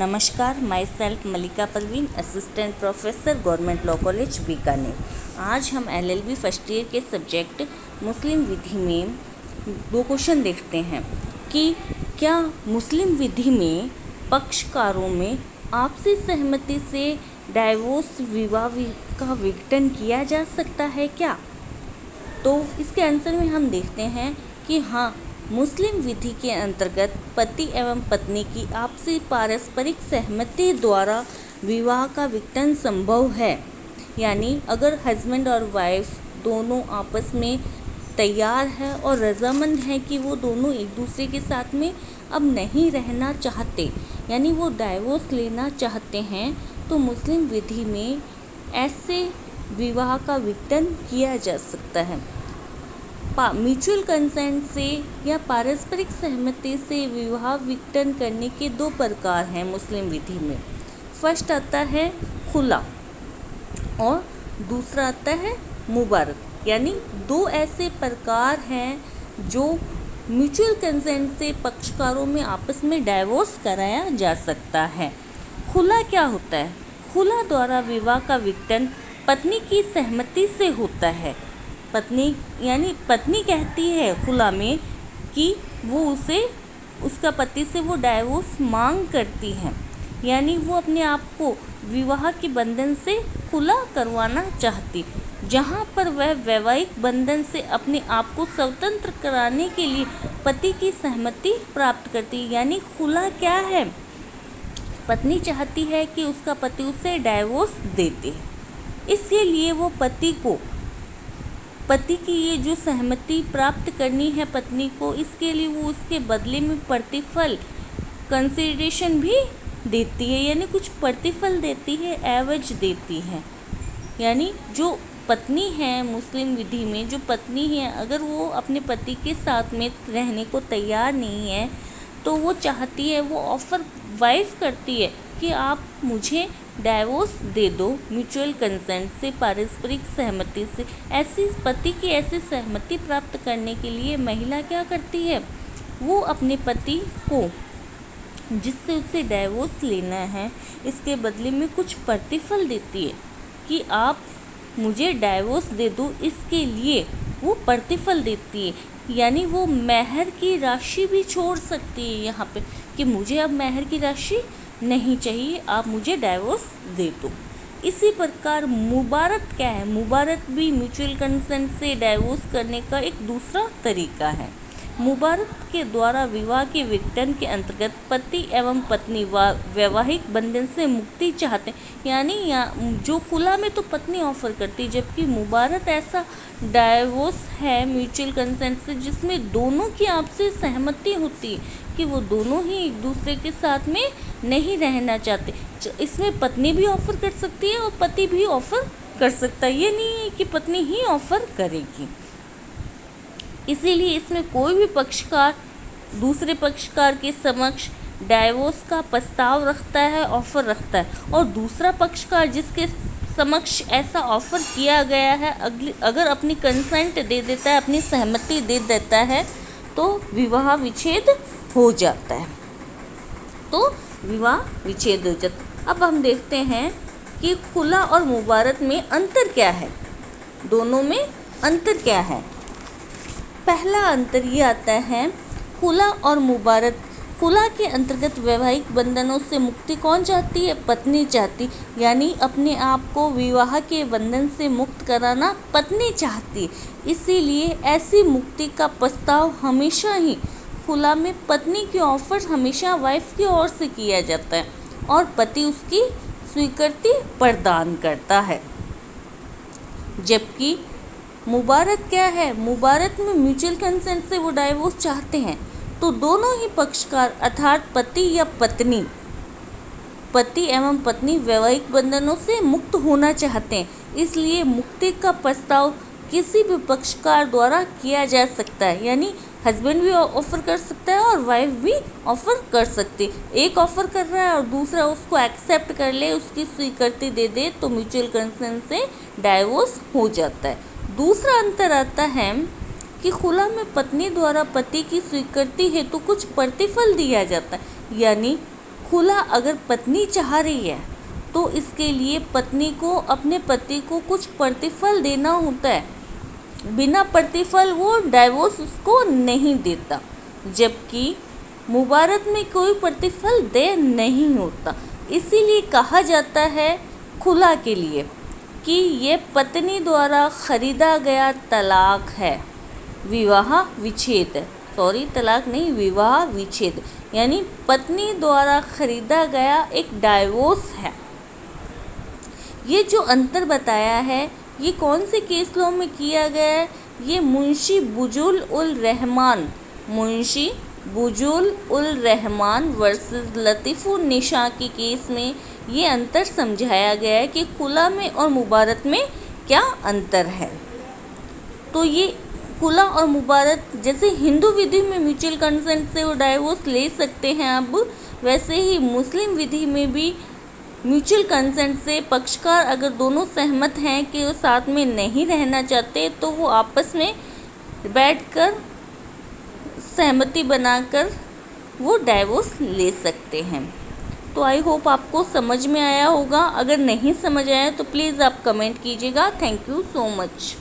नमस्कार, myself Malika Parveen, assistant professor, government law college Bikaner. आज हम LLB फर्स्ट ईयर के सब्जेक्ट मुस्लिम विधि में 2 क्वेश्चन देखते हैं कि क्या मुस्लिम विधि में पक्षकारों में आपसी सहमति से डाइवोर्स विवाह का विघटन किया जा सकता है क्या। तो इसके आंसर में हम देखते हैं कि हाँ, मुस्लिम विधि के अंतर्गत पति एवं पत्नी की आपसी पारस्परिक सहमति द्वारा विवाह का विघटन संभव है। यानी अगर हस्बैंड और वाइफ दोनों आपस में तैयार है और रजामंद है कि वो दोनों एक दूसरे के साथ में अब नहीं रहना चाहते, यानी वो डाइवोर्स लेना चाहते हैं, तो मुस्लिम विधि में ऐसे विवाह का विघटन किया जा सकता है। म्यूचुअल कंसेंट से या पारस्परिक सहमति से विवाह विघटन करने के 2 प्रकार हैं मुस्लिम विधि में। फर्स्ट आता है खुला और दूसरा आता है मुबारक। यानी 2 ऐसे प्रकार हैं जो म्यूचुअल कंसेंट से पक्षकारों में आपस में डाइवोर्स कराया जा सकता है। खुला क्या होता है? खुला द्वारा विवाह का विघटन पत्नी की सहमति से होता है। पत्नी कहती है खुला में कि वो उसका पति से वो डाइवोर्स मांग करती है, यानी वो अपने आप को विवाह के बंधन से खुला करवाना चाहती, जहाँ पर वह वैवाहिक बंधन से अपने आप को स्वतंत्र कराने के लिए पति की सहमति प्राप्त करती है। यानी खुला क्या है? पत्नी चाहती है कि उसका पति उसे डाइवोर्स देते, इसके लिए वो पति की ये जो सहमति प्राप्त करनी है पत्नी को, इसके लिए वो उसके बदले में प्रतिफल कंसिडरेशन भी देती है, यानी कुछ प्रतिफल देती है, एवज देती है। यानी जो पत्नी है मुस्लिम विधि में, जो पत्नी है, अगर वो अपने पति के साथ में रहने को तैयार नहीं है तो वो चाहती है, वो ऑफ़र वाइफ करती है कि आप मुझे डाइवोर्स दे दो म्यूचुअल कंसेंट से, पारस्परिक सहमति से। ऐसी पति की ऐसी सहमति प्राप्त करने के लिए महिला क्या करती है? वो अपने पति को, जिससे उसे डाइवोर्स लेना है, इसके बदले में कुछ प्रतिफल देती है कि आप मुझे डाइवोर्स दे दो। इसके लिए वो प्रतिफल देती है, यानी वो मेहर की राशि भी छोड़ सकती है यहाँ पे कि मुझे अब मेहर की राशि नहीं चाहिए, आप मुझे डाइवोर्स दे दो। इसी प्रकार मुबारत क्या है? मुबारत भी म्यूचुअल कंसेंट से डाइवोर्स करने का एक दूसरा तरीका है। मुबारत के द्वारा विवाह के विघटन के अंतर्गत पति एवं पत्नी वैवाहिक बंधन से मुक्ति चाहते हैं। यानी जो खुला में तो पत्नी ऑफर करती है, जबकि मुबारत ऐसा डाइवोर्स है म्यूचुअल कंसेंट से जिसमें दोनों की आपसी सहमति होती है कि वो दोनों ही एक दूसरे के साथ में नहीं रहना चाहते। इसमें पत्नी भी ऑफर कर सकती है और पति भी ऑफर कर सकता है, ये नहीं है कि पत्नी ही ऑफर करेगी। इसीलिए इसमें कोई भी पक्षकार दूसरे पक्षकार के समक्ष डाइवोर्स का प्रस्ताव रखता है, ऑफर रखता है, और दूसरा पक्षकार जिसके समक्ष ऐसा ऑफर किया गया है अगर अपनी कंसेंट दे देता है, अपनी सहमति दे देता है, तो विवाह विच्छेद हो जाता है। अब हम देखते हैं कि खुला और मुबारत में अंतर क्या है, दोनों में अंतर क्या है। पहला अंतर ये आता है खुला और मुबारत। खुला के अंतर्गत वैवाहिक बंधनों से मुक्ति कौन चाहती है? पत्नी चाहती, यानी अपने आप को विवाह के बंधन से मुक्त कराना पत्नी चाहती। इसीलिए ऐसी मुक्ति का प्रस्ताव हमेशा ही खुला में पत्नी की ऑफर हमेशा वाइफ की ओर से किया जाता है और पति उसकी स्वीकृति प्रदान करता है। जबकि मुबारत क्या है? मुबारत में म्यूचुअल कंसेंट से वो डाइवोर्स चाहते हैं, तो दोनों ही पक्षकार अर्थात पति एवं पत्नी वैवाहिक बंधनों से मुक्त होना चाहते हैं। इसलिए मुक्ति का प्रस्ताव किसी भी पक्षकार द्वारा किया जा सकता है, यानी हस्बैंड भी ऑफर कर सकता है और वाइफ भी ऑफर कर सकती है। एक ऑफर कर रहा है और दूसरा उसको एक्सेप्ट कर ले, उसकी स्वीकृति दे दे, तो म्यूचुअल कंसेंट से डाइवोर्स हो जाता है। दूसरा अंतर आता है कि खुला में पत्नी द्वारा पति की स्वीकृति हेतु कुछ प्रतिफल दिया जाता है, यानी खुला अगर पत्नी चाह रही है तो इसके लिए पत्नी को अपने पति को कुछ प्रतिफल देना होता है, बिना प्रतिफल वो डाइवोर्स उसको नहीं देता, जबकि मुबारत में कोई प्रतिफल दे नहीं होता। इसीलिए कहा जाता है खुला के लिए कि ये पत्नी द्वारा खरीदा गया तलाक है, विवाह विच्छेद, सॉरी तलाक नहीं, विवाह विच्छेद, यानी पत्नी द्वारा खरीदा गया एक डाइवोर्स है। ये जो अंतर बताया है ये कौन से केस लॉ में किया गया है? ये मुंशी बुजुल उल रहमान वर्सेस लतीफ़ुन निशा के केस में ये अंतर समझाया गया है कि खुला में और मुबारत में क्या अंतर है। तो ये खुला और मुबारत जैसे हिंदू विधि में म्यूचुअल कंसेंट से वो डाइवोर्स ले सकते हैं अब, वैसे ही मुस्लिम विधि में भी म्यूचुअल कंसेंट से पक्षकार अगर दोनों सहमत हैं कि वो साथ में नहीं रहना चाहते तो वो आपस में बैठकर सहमति बनाकर वो डाइवोर्स ले सकते हैं। तो आई होप आपको समझ में आया होगा। अगर नहीं समझ आया तो प्लीज़ आप कमेंट कीजिएगा। Thank you so much.